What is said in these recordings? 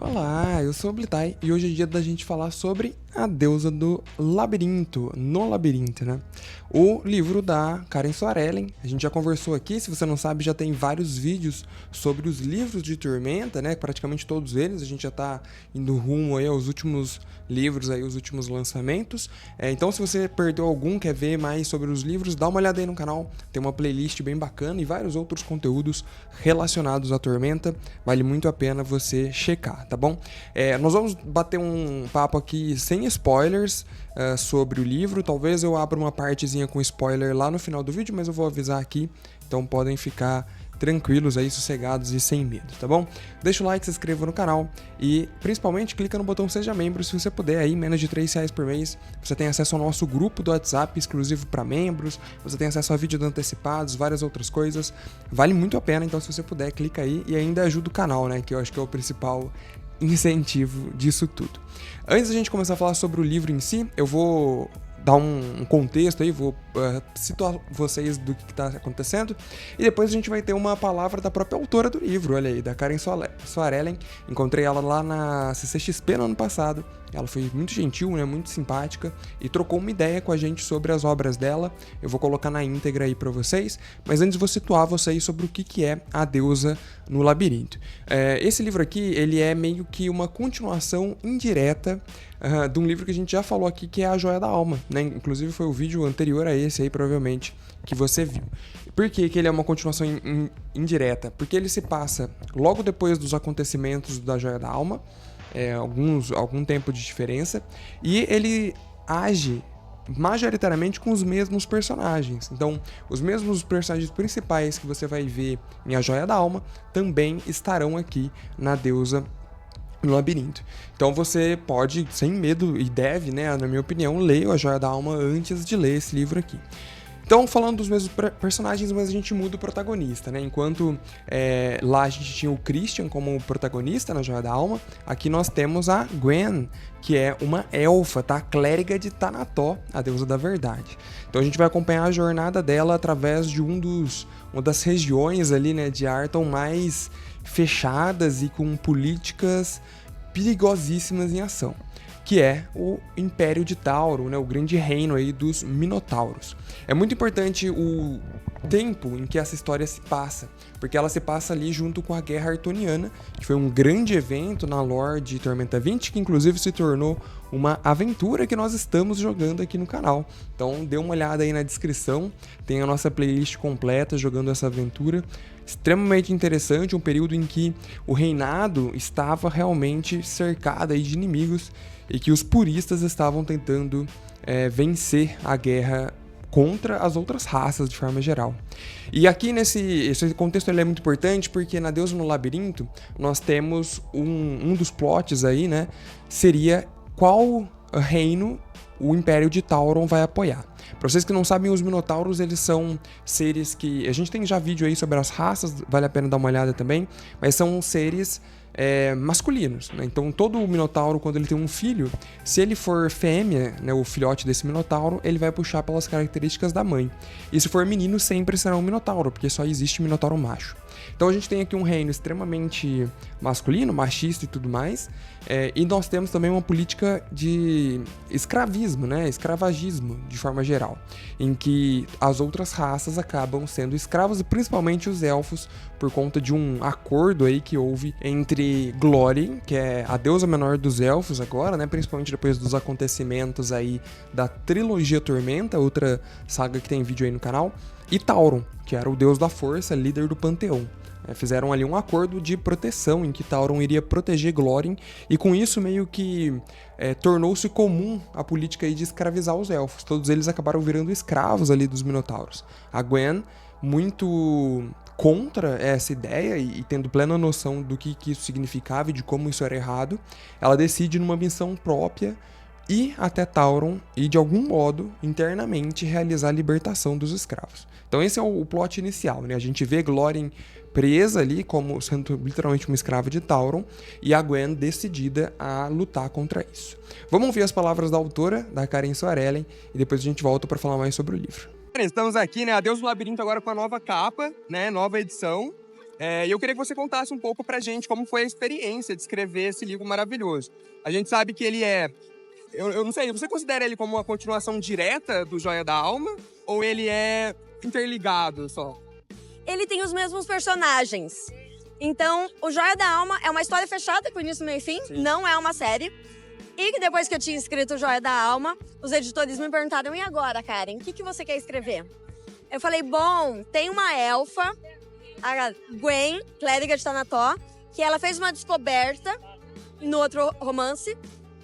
Olá, eu sou o Blitai e hoje é dia da gente falar sobre A Deusa do Labirinto, No Labirinto, né? O livro da Karen Soarellen. A gente já conversou aqui, se você não sabe, já tem vários vídeos sobre os livros de Tormenta, né? Praticamente todos eles, a gente já tá indo rumo aí aos últimos livros, aí, os últimos lançamentos. Então, se você perdeu algum, quer ver mais sobre os livros, dá uma olhada aí no canal, tem uma playlist bem bacana e vários outros conteúdos relacionados à Tormenta, vale muito a pena você checar, tá bom? Nós vamos bater um papo aqui sem spoilers sobre o livro. Talvez eu abra uma partezinha com spoiler lá no final do vídeo, mas eu vou avisar aqui, então podem ficar tranquilos aí, sossegados e sem medo, tá bom? Deixa o like, se inscreva no canal e principalmente clica no botão Seja Membro se você puder, aí menos de R$3 por mês. Você tem acesso ao nosso grupo do WhatsApp exclusivo para membros, você tem acesso a vídeos antecipados, várias outras coisas. Vale muito a pena, então se você puder, clica aí e ainda ajuda o canal, né? Que eu acho que é o principal incentivo disso tudo. Antes da gente começar a falar sobre o livro em si, eu vou dar um contexto aí, vou situar vocês do que está acontecendo, e depois a gente vai ter uma palavra da própria autora do livro, olha aí, da Karen Soarellen. Encontrei ela lá na CCXP no ano passado, ela foi muito gentil, né, muito simpática, e trocou uma ideia com a gente sobre as obras dela. Eu vou colocar na íntegra aí para vocês, mas antes vou situar vocês sobre o que é A Deusa no Labirinto. Esse livro aqui, ele é meio que uma continuação indireta de um livro que a gente já falou aqui, que é A Joia da Alma, né? Inclusive foi o vídeo anterior a esse aí, provavelmente, que você viu. Por que ele é uma continuação indireta? Porque ele se passa logo depois dos acontecimentos da Joia da Alma, algum tempo de diferença, e ele age majoritariamente com os mesmos personagens. Então, os mesmos personagens principais que você vai ver em A Joia da Alma também estarão aqui na Deusa no Labirinto. Então você pode, sem medo, e deve, né, na minha opinião, ler A Joia da Alma antes de ler esse livro aqui. Então, falando dos mesmos personagens, mas a gente muda o protagonista, né? Enquanto lá a gente tinha o Christian como protagonista na Joia da Alma, aqui nós temos a Gwen, que é uma elfa, tá? A clériga de Thanatos, a deusa da verdade. Então a gente vai acompanhar a jornada dela através de uma das regiões ali, né, de Arton mais fechadas e com políticas perigosíssimas em ação, que é o Império de Tauro, né, o grande reino aí dos Minotauros. É muito importante o tempo em que essa história se passa, porque ela se passa ali junto com a Guerra Artoniana, que foi um grande evento na lore de Tormenta 20, que inclusive se tornou uma aventura que nós estamos jogando aqui no canal. Então dê uma olhada aí na descrição, tem a nossa playlist completa jogando essa aventura. Extremamente interessante, um período em que o reinado estava realmente cercado aí de inimigos e que os puristas estavam tentando vencer a guerra contra as outras raças de forma geral. E aqui esse contexto ele é muito importante porque na Deusa no Labirinto nós temos um dos plots aí, né, seria qual reino o Império de Tauron vai apoiar. Para vocês que não sabem, os Minotauros, eles são seres que... A gente tem já vídeo aí sobre as raças, vale a pena dar uma olhada também, mas são seres masculinos, né? Então todo Minotauro, quando ele tem um filho, se ele for fêmea, né, o filhote desse Minotauro, ele vai puxar pelas características da mãe. E se for menino, sempre será um Minotauro, porque só existe Minotauro macho. Então a gente tem aqui um reino extremamente masculino, machista e tudo mais, e nós temos também uma política de escravismo, né, escravagismo de forma geral, em que as outras raças acabam sendo escravos, e principalmente os elfos, por conta de um acordo aí que houve entre Glórien, que é a deusa menor dos elfos agora, né, principalmente depois dos acontecimentos aí da trilogia Tormenta, outra saga que tem vídeo aí no canal, e Tauron, que era o deus da força, líder do panteão. Fizeram ali um acordo de proteção em que Tauron iria proteger Glórien, e com isso meio que tornou-se comum a política aí de escravizar os elfos. Todos eles acabaram virando escravos ali dos Minotauros. A Gwen, muito contra essa ideia e tendo plena noção do que isso significava e de como isso era errado, ela decide numa missão própria ir até Tauron e, de algum modo, internamente realizar a libertação dos escravos. Então esse é o plot inicial, né? A gente vê Glórien presa ali como sendo literalmente uma escrava de Tauron e a Gwen decidida a lutar contra isso. Vamos ouvir as palavras da autora, da Karen Soarellen, e depois a gente volta para falar mais sobre o livro. Estamos aqui, né? A Deusa do Labirinto agora com a nova capa, né? Nova edição. E eu queria que você contasse um pouco pra gente como foi a experiência de escrever esse livro maravilhoso. A gente sabe que ele é... Eu não sei, você considera ele como uma continuação direta do Joia da Alma? Ou ele é interligado só? Ele tem os mesmos personagens. Então, o Joia da Alma é uma história fechada com início, meio e fim, Sim. não é uma série. E que depois que eu tinha escrito o Joia da Alma, os editores me perguntaram, e agora, Karen, o que você quer escrever? Eu falei, bom, tem uma elfa, a Gwen, clériga de Tanató, que ela fez uma descoberta no outro romance.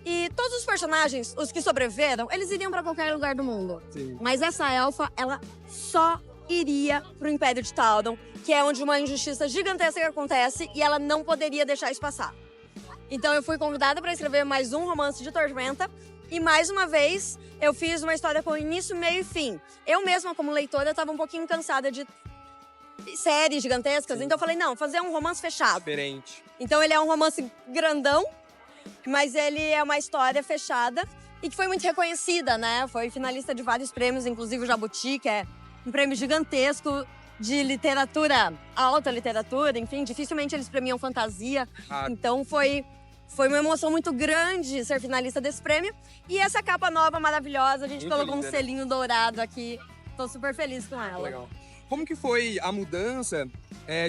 E todos os personagens, os que sobreviveram, eles iriam pra qualquer lugar do mundo. Sim. Mas essa elfa, ela só iria pro Império de Taldon, que é onde uma injustiça gigantesca acontece e ela não poderia deixar isso passar. Então eu fui convidada para escrever mais um romance de Tormenta e mais uma vez eu fiz uma história com início, meio e fim. Eu mesma, como leitora, estava um pouquinho cansada de séries gigantescas, então eu falei, não, fazer um romance fechado. Diferente. Então ele é um romance grandão, mas ele é uma história fechada e que foi muito reconhecida, né? Foi finalista de vários prêmios, inclusive o Jabuti, que é um prêmio gigantesco de literatura, alta literatura, enfim, dificilmente eles premiam fantasia. Então foi uma emoção muito grande ser finalista desse prêmio. E essa capa nova, maravilhosa, a gente Muito colocou linda, um selinho dourado aqui. Tô super feliz com ela. Legal. Como que foi a mudança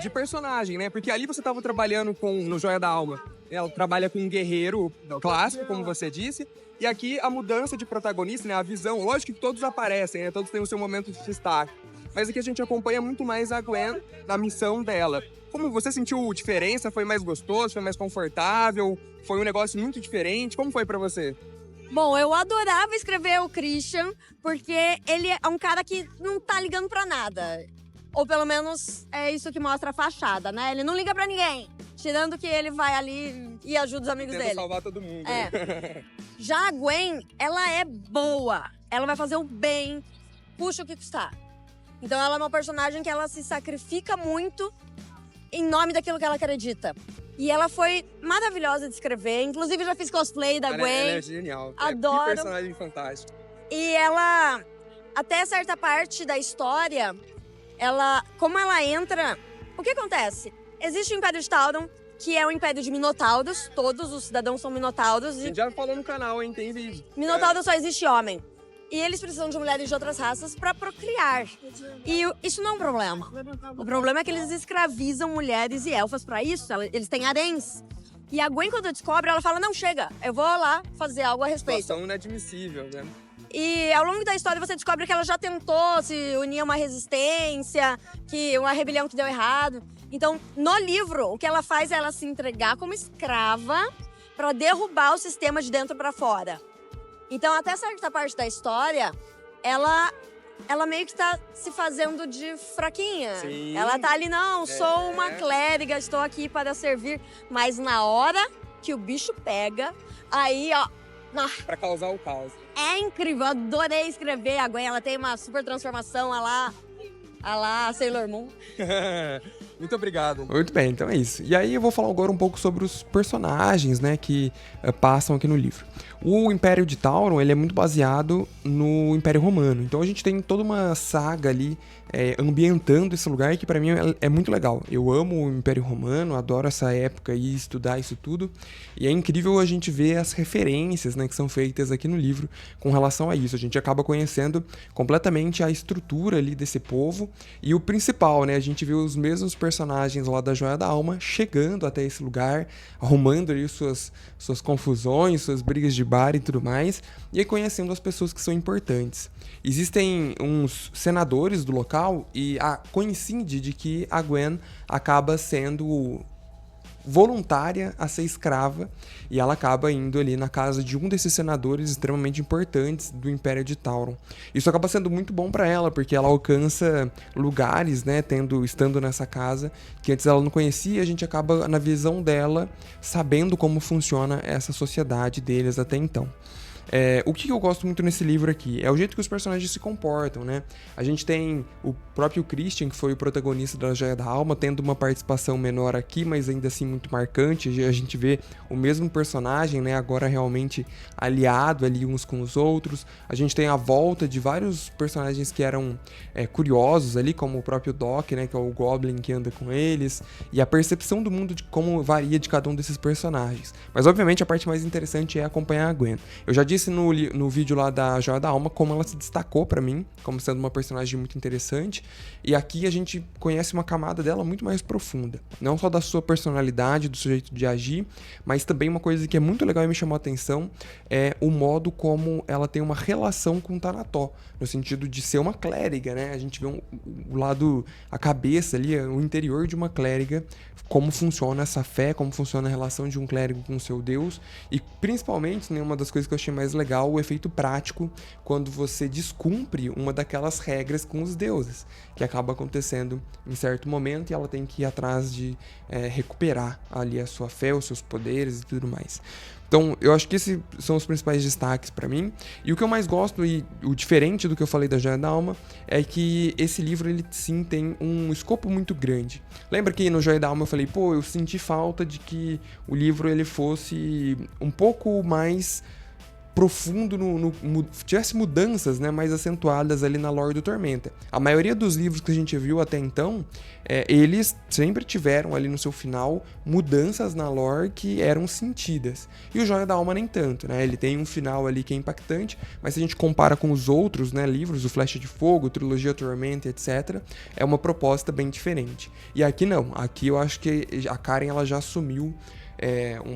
de personagem, né? Porque ali você estava trabalhando no Joia da Alma. Ela trabalha com um guerreiro clássico, como você disse. E aqui a mudança de protagonista, né? A visão. Lógico que todos aparecem, né? Todos têm o seu momento de destaque. Mas aqui a gente acompanha muito mais a Gwen na missão dela. Como você sentiu diferença? Foi mais gostoso? Foi mais confortável? Foi um negócio muito diferente? Como foi pra você? Bom, eu adorava escrever o Christian, porque ele é um cara que não tá ligando pra nada. Ou pelo menos é isso que mostra a fachada, né? Ele não liga pra ninguém, tirando que ele vai ali e ajuda os amigos Tenta dele. salvar todo mundo. É. Né? Já a Gwen, ela é boa. Ela vai fazer o bem, custe o que custar. Então ela é uma personagem que ela se sacrifica muito em nome daquilo que ela acredita. E ela foi maravilhosa de escrever. Inclusive, já fiz cosplay da Gwen. Ela é genial. Adoro. Que personagem fantástico. E ela, até certa parte da história, como ela entra... O que acontece? Existe o Império de Taldon, que é o Império de Minotauros. Todos os cidadãos são Minotauros. A gente já falou no canal, hein? Tem vídeo. Minotauro só existe homem. E eles precisam de mulheres de outras raças para procriar. E isso não é um problema. O problema é que eles escravizam mulheres e elfas para isso. Eles têm haréns. E a Gwen, quando descobre, ela fala, não, chega, eu vou lá fazer algo a respeito. Situação inadmissível, né? E ao longo da história você descobre que ela já tentou se unir a uma resistência, que uma rebelião que deu errado. Então, no livro, o que ela faz é ela se entregar como escrava para derrubar o sistema de dentro para fora. Então, até certa parte da história, ela meio que tá se fazendo de fraquinha. Sim. Ela tá ali, não, sou uma clériga, estou aqui para servir. Mas na hora que o bicho pega, aí, ó... Pra causar o caos. É incrível, eu adorei escrever. A Gwen, ela tem uma super transformação, a lá Sailor Moon. Muito obrigado. Muito bem, então é isso. E aí eu vou falar agora um pouco sobre os personagens, né, que passam aqui no livro. O Império de Tauron, ele é muito baseado no Império Romano. Então a gente tem toda uma saga ali ambientando esse lugar que pra mim é muito legal. Eu amo o Império Romano, adoro essa época e estudar isso tudo. E é incrível a gente ver as referências, né, que são feitas aqui no livro com relação a isso. A gente acaba conhecendo completamente a estrutura ali desse povo. E o principal, né, a gente vê os mesmos personagens lá da Joia da Alma chegando até esse lugar, arrumando ali suas confusões, suas brigas de bar e tudo mais, e aí conhecendo as pessoas que são importantes. Existem uns senadores do local e coincide de que a Gwen acaba sendo voluntária a ser escrava e ela acaba indo ali na casa de um desses senadores extremamente importantes do Império de Tauron. Isso acaba sendo muito bom para ela, porque ela alcança lugares, né, estando nessa casa que antes ela não conhecia. A gente acaba, na visão dela, sabendo como funciona essa sociedade deles até então. O que eu gosto muito nesse livro aqui é o jeito que os personagens se comportam, né? A gente tem o próprio Christian, que foi o protagonista da Joia da Alma, tendo uma participação menor aqui, mas ainda assim muito marcante. A gente vê o mesmo personagem, né? Agora realmente aliado ali uns com os outros. A gente tem a volta de vários personagens que eram curiosos ali, como o próprio Doc, né? Que é o Goblin que anda com eles. E a percepção do mundo de como varia de cada um desses personagens. Mas obviamente a parte mais interessante é acompanhar a Gwen. Eu já disse no vídeo lá da Joia da Alma como ela se destacou pra mim, como sendo uma personagem muito interessante, e aqui a gente conhece uma camada dela muito mais profunda, não só da sua personalidade, do seu jeito de agir, mas também uma coisa que é muito legal e me chamou a atenção é o modo como ela tem uma relação com Thanatos, no sentido de ser uma clériga, né? A gente vê o lado, a cabeça ali, o interior de uma clériga, como funciona essa fé, como funciona a relação de um clérigo com o seu Deus, e principalmente, né, uma das coisas que eu achei mais legal, o efeito prático, quando você descumpre uma daquelas regras com os deuses, que acaba acontecendo em certo momento e ela tem que ir atrás de recuperar ali a sua fé, os seus poderes e tudo mais. Então, eu acho que esses são os principais destaques pra mim. E o que eu mais gosto, e o diferente do que eu falei da Joia da Alma, é que esse livro, ele sim tem um escopo muito grande. Lembra que no Joia da Alma eu falei, eu senti falta de que o livro ele fosse um pouco mais profundo, tivesse mudanças, né, mais acentuadas ali na lore do Tormenta. A maioria dos livros que a gente viu até então, eles sempre tiveram ali no seu final mudanças na lore que eram sentidas. E o Joia da Alma nem tanto, né? Ele tem um final ali que é impactante, mas se a gente compara com os outros, né, livros, o Flecha de Fogo, Trilogia Tormenta, etc., é uma proposta bem diferente. E aqui não. Aqui eu acho que a Karen ela já assumiu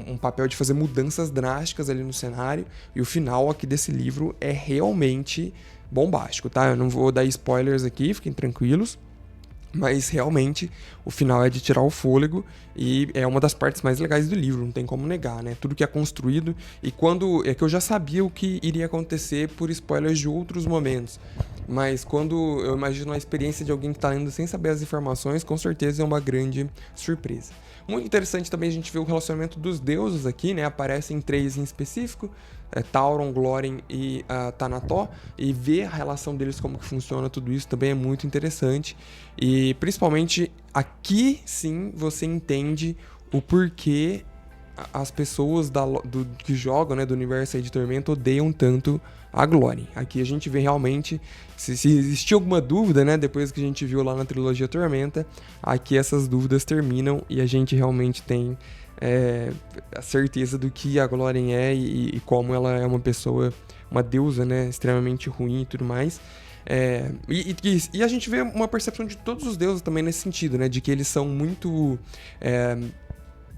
um papel de fazer mudanças drásticas ali no cenário, e o final aqui desse livro é realmente bombástico, tá? Eu não vou dar spoilers aqui, fiquem tranquilos, mas realmente o final é de tirar o fôlego e é uma das partes mais legais do livro, não tem como negar, né? Tudo que é construído, e quando é que eu já sabia o que iria acontecer por spoilers de outros momentos, mas quando eu imagino a experiência de alguém que tá lendo sem saber as informações, com certeza é uma grande surpresa. Muito interessante também a gente ver o relacionamento dos deuses aqui, né? Aparecem 3 em específico, Tauron, Glórien e Thanatos, e ver a relação deles, como que funciona tudo isso, também é muito interessante. E principalmente aqui sim você entende o porquê as pessoas que jogam, né, do universo aí de Tormenta odeiam tanto a Glórien. Aqui a gente vê realmente, se existia alguma dúvida, né, depois que a gente viu lá na trilogia Tormenta, aqui essas dúvidas terminam e a gente realmente tem a certeza do que a Glórien é e como ela é uma pessoa, uma deusa, né, extremamente ruim e tudo mais. E a gente vê uma percepção de todos os deuses também nesse sentido, né, de que eles são muito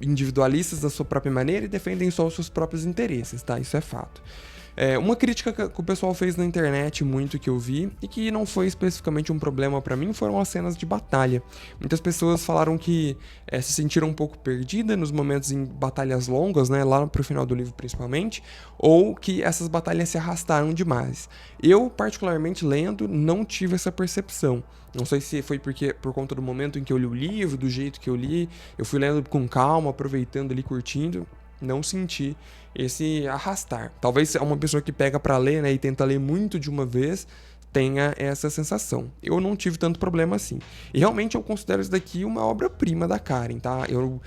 individualistas da sua própria maneira e defendem só os seus próprios interesses, tá? Isso é fato. Uma crítica que o pessoal fez na internet muito que eu vi, e que não foi especificamente um problema pra mim, foram as cenas de batalha. Muitas pessoas falaram que se sentiram um pouco perdidas nos momentos em batalhas longas, né, lá pro final do livro principalmente, ou que essas batalhas se arrastaram demais. Eu, particularmente lendo, não tive essa percepção. Não sei se foi por conta do momento em que eu li o livro, do jeito que eu li, eu fui lendo com calma, aproveitando ali, curtindo. Não senti esse arrastar. Talvez uma pessoa que pega pra ler, né, e tenta ler muito de uma vez, tenha essa sensação. Eu não tive tanto problema assim. E realmente eu considero isso daqui uma obra-prima da Karen, tá? Eu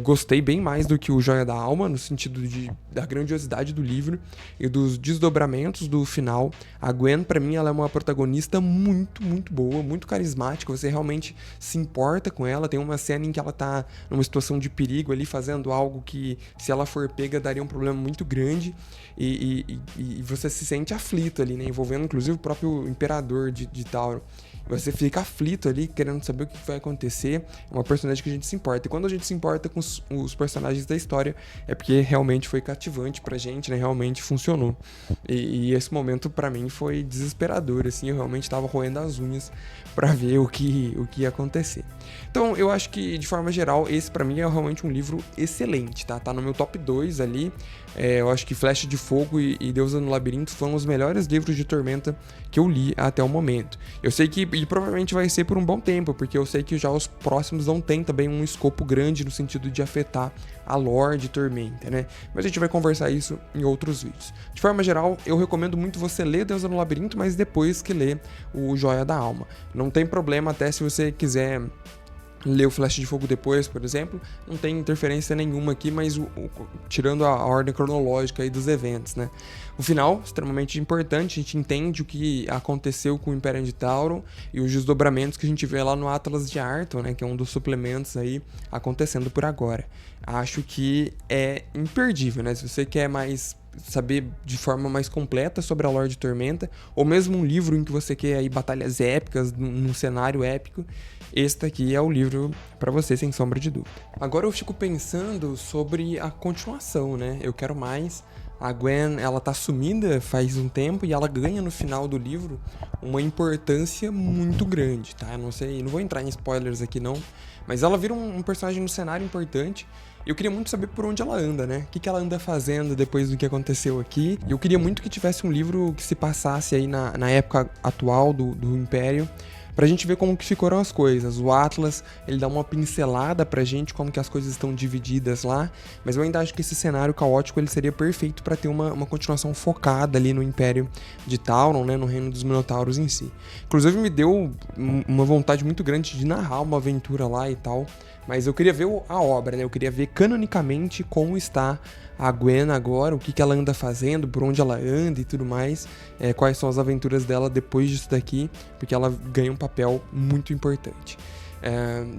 gostei bem mais do que o Joia da Alma, no sentido da grandiosidade do livro e dos desdobramentos do final. A Gwen, pra mim, ela é uma protagonista muito, muito boa, muito carismática. Você realmente se importa com ela. Tem uma cena em que ela tá numa situação de perigo ali, fazendo algo que, se ela for pega, daria um problema muito grande. E você se sente aflito ali, né? Envolvendo, inclusive, o próprio imperador de Tauron. Você fica aflito ali, querendo saber o que vai acontecer. É uma personagem que a gente se importa. E quando a gente se importa com os personagens da história, é porque realmente foi cativante pra gente, né? Realmente funcionou. E esse momento, pra mim, foi desesperador, assim. Eu realmente tava roendo as unhas pra ver o que ia acontecer. Então, eu acho que, de forma geral, esse pra mim é realmente um livro excelente, tá? Tá no meu top 2 ali. Eu acho que Flecha de Fogo e Deusa no Labirinto foram os melhores livros de Tormenta que eu li até o momento. Eu sei que E provavelmente vai ser por um bom tempo, porque eu sei que já os próximos não tem também um escopo grande no sentido de afetar a lore de Tormenta, né? Mas a gente vai conversar isso em outros vídeos. De forma geral, eu recomendo muito você ler Deusa no Labirinto, mas depois que ler o Joia da Alma. Não tem problema até se você quiser ler o Flecha de Fogo depois, por exemplo, não tem interferência nenhuma aqui, mas tirando a ordem cronológica aí dos eventos, né? O final, extremamente importante, a gente entende o que aconteceu com o Império de Tauron e os desdobramentos que a gente vê lá no Atlas de Arthur, né? Que é um dos suplementos aí acontecendo por agora. Acho que é imperdível, né? Se você quer saber de forma mais completa sobre a lore de Tormenta, ou mesmo um livro em que você quer aí batalhas épicas, num cenário épico, este aqui é o livro para você, sem sombra de dúvida. Agora eu fico pensando sobre a continuação, né? Eu quero mais. A Gwen, ela tá sumida faz um tempo e ela ganha no final do livro uma importância muito grande, tá? Eu não sei, não vou entrar em spoilers aqui não, mas ela vira um personagem no cenário importante. Eu queria muito saber por onde ela anda, né? O que ela anda fazendo depois do que aconteceu aqui. E eu queria muito que tivesse um livro que se passasse aí na época atual do Império, pra gente ver como que ficaram as coisas. O Atlas, ele dá uma pincelada pra gente como que as coisas estão divididas lá, mas eu ainda acho que esse cenário caótico ele seria perfeito pra ter uma continuação focada ali no Império de Tauron, né, no Reino dos Minotauros em si. Inclusive me deu uma vontade muito grande de narrar uma aventura lá e tal, mas eu queria ver a obra, né, eu queria ver canonicamente como está a Gwen agora, o que ela anda fazendo, por onde ela anda e tudo mais, quais são as aventuras dela depois disso daqui, porque ela ganha um papel muito importante.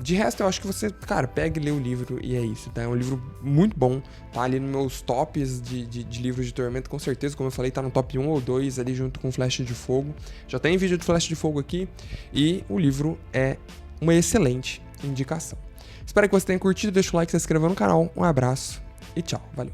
De resto, eu acho que você, cara, pega e lê o livro e é isso, tá? É um livro muito bom, tá ali nos meus tops de livros de Tormenta, com certeza, como eu falei, tá no top 1 ou 2 ali junto com Flecha de Fogo. Já tem vídeo de Flecha de Fogo aqui e o livro é uma excelente indicação. Espero que você tenha curtido, deixa o like, se inscreva no canal, um abraço e tchau, valeu!